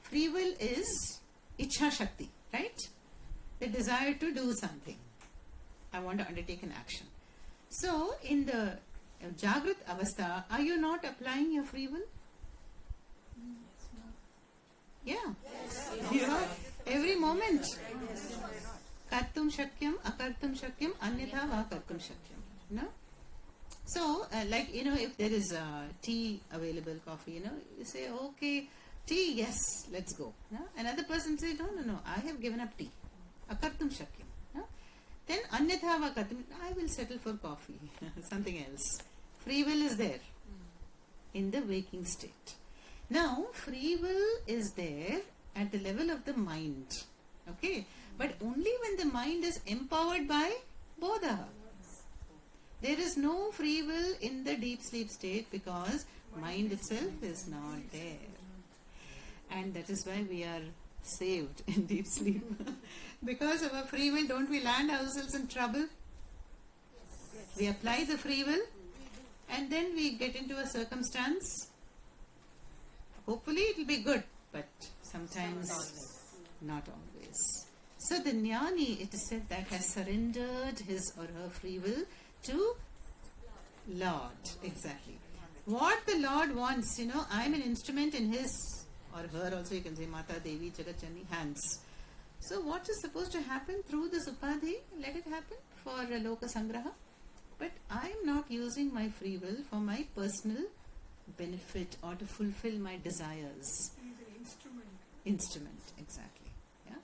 Speaker 1: Free will is Ichha Shakti, right? The desire to do something. I want to undertake an action. So, in the Jagrat Avastha, are you not applying your free will? Yeah. You are. Every moment. Kartum Shakyam, Akartum Shakyam, Anyatha Va Kartum Shakyam. No? So, if there is tea available, coffee, you say, okay, tea, yes, let's go. No? Another person says, no, I have given up tea. Akartum Shakyam. No? Then, Anyatha Va Kartum, I will settle for coffee, something else. Free will is there in the waking state. Now, free will is there at the level of the mind. Okay? But only when the mind is empowered by Bodha. There is no free will in the deep sleep state because mind itself is not there. And that is why we are saved in deep sleep. Because of our free will, don't we land ourselves in trouble? We apply the free will and then we get into a circumstance. Hopefully it will be good, but sometimes not always. So the jnani, it is said, that has surrendered his or her free will to Lord. Exactly. What the Lord wants, I am an instrument in his or her, also you can say Mata Devi Jagat Janani hands. So what is supposed to happen through this upadhi? Let it happen for Loka Sangraha. But I am not using my free will for my personal benefit or to fulfill my desires. Instrument, exactly. Yeah.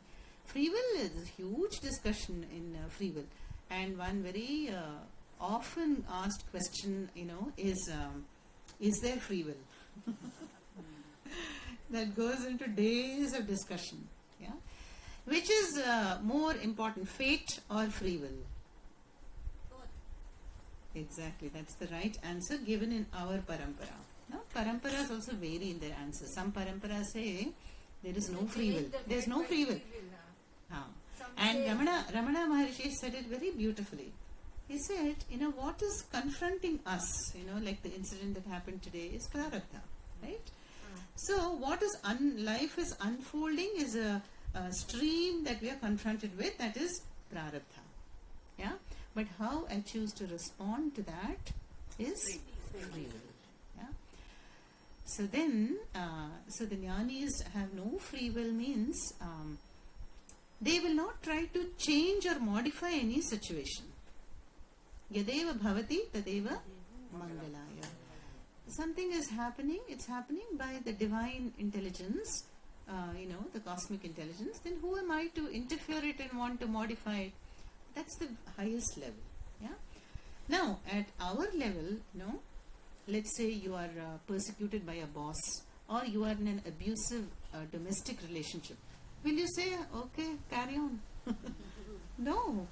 Speaker 1: Free will is a huge discussion in free will. And one very often asked question, is there free will? That goes into days of discussion. Yeah. Which is more important, fate or free will? Exactly, that's the right answer given in our parampara. No? Paramparas also vary in their answers. Some paramparas say there is no free will. There is no free will. And Ramana Maharishi said it very beautifully. He said, what is confronting us, like the incident that happened today is prarabdha, right? So what is life is unfolding is a stream that we are confronted with, that is prarabdha. Yeah? But how I choose to respond to that is free will. Yeah? So then, so the jnanis have no free will means they will not try to change or modify any situation. Yadeva bhavati tadeva mangalaya. Something is happening, it's happening by the divine intelligence, the cosmic intelligence. Then who am I to interfere it and want to modify it? That's the highest level. Yeah. Now, at our level, let's say you are persecuted by a boss or you are in an abusive domestic relationship. Will you say, okay, carry on? No.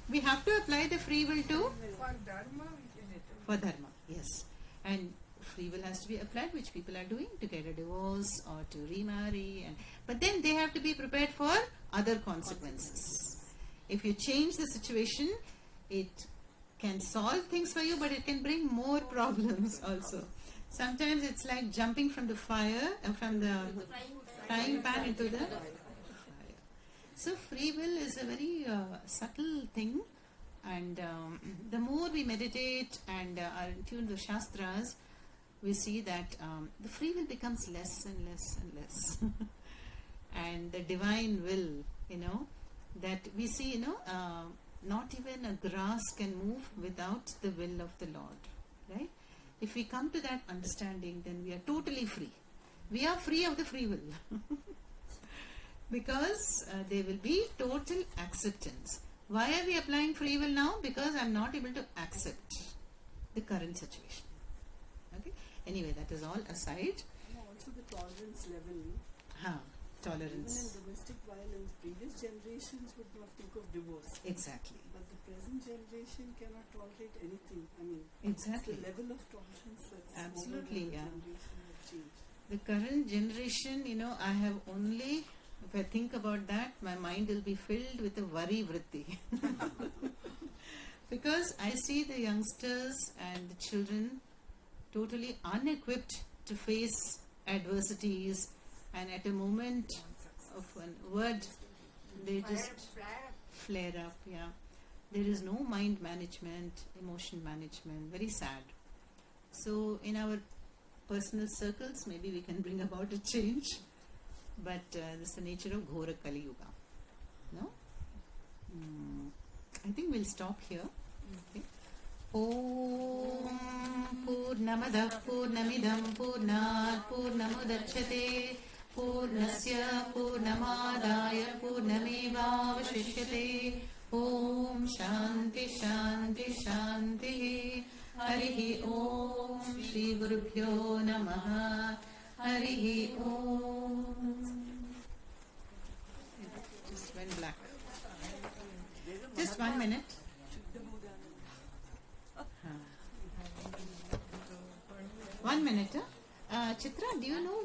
Speaker 1: We have to apply the free will to?
Speaker 2: For dharma, we can it.
Speaker 1: For dharma, yes. And free will has to be applied, which people are doing to get a divorce or to remarry. But then they have to be prepared for other consequences. If you change the situation, it can solve things for you, but it can bring more problems also. Sometimes it's like jumping from the fire, from the frying pan into the fire. So free will is a very subtle thing, and the more we meditate and are in tune with Shastras, we see that the free will becomes less and less and less. And the divine will, that we see, not even a grass can move without the will of the Lord, right? If we come to that understanding, then we are totally free. We are free of the free will. Because there will be total acceptance. Why are we applying free will now? Because I am not able to accept the current situation. Okay? Anyway, that is all aside.
Speaker 5: Also the tolerance level.
Speaker 1: Tolerance.
Speaker 5: Even in domestic violence, previous generations would not think of divorce.
Speaker 1: Exactly.
Speaker 5: But the present generation cannot tolerate anything.
Speaker 1: Exactly.
Speaker 5: It's the level of tolerance that's
Speaker 1: absolutely, yeah.
Speaker 5: generation will change.
Speaker 1: The current generation, I have only, if I think about that, my mind will be filled with a worry vritti. Because I see the youngsters and the children totally unequipped to face adversities, and at a moment of a word, they just flare up. Yeah, there is no mind management, emotion management. Very sad. So, in our personal circles, maybe we can bring about a change. But this is the nature of Ghora Kali Yuga. No? I think we'll stop here. Okay. Om Purnamadah Purnamidam Purnat Purnamudachyate Purnasya Purnamadaya Purnamevavashishyate. Om Shanti Shanti Shanti. Harihi Om Shri Gurubhyo Namaha. Harihi Om. It just went black. Just 1 minute. Huh. 1 minute. Chitra, do you know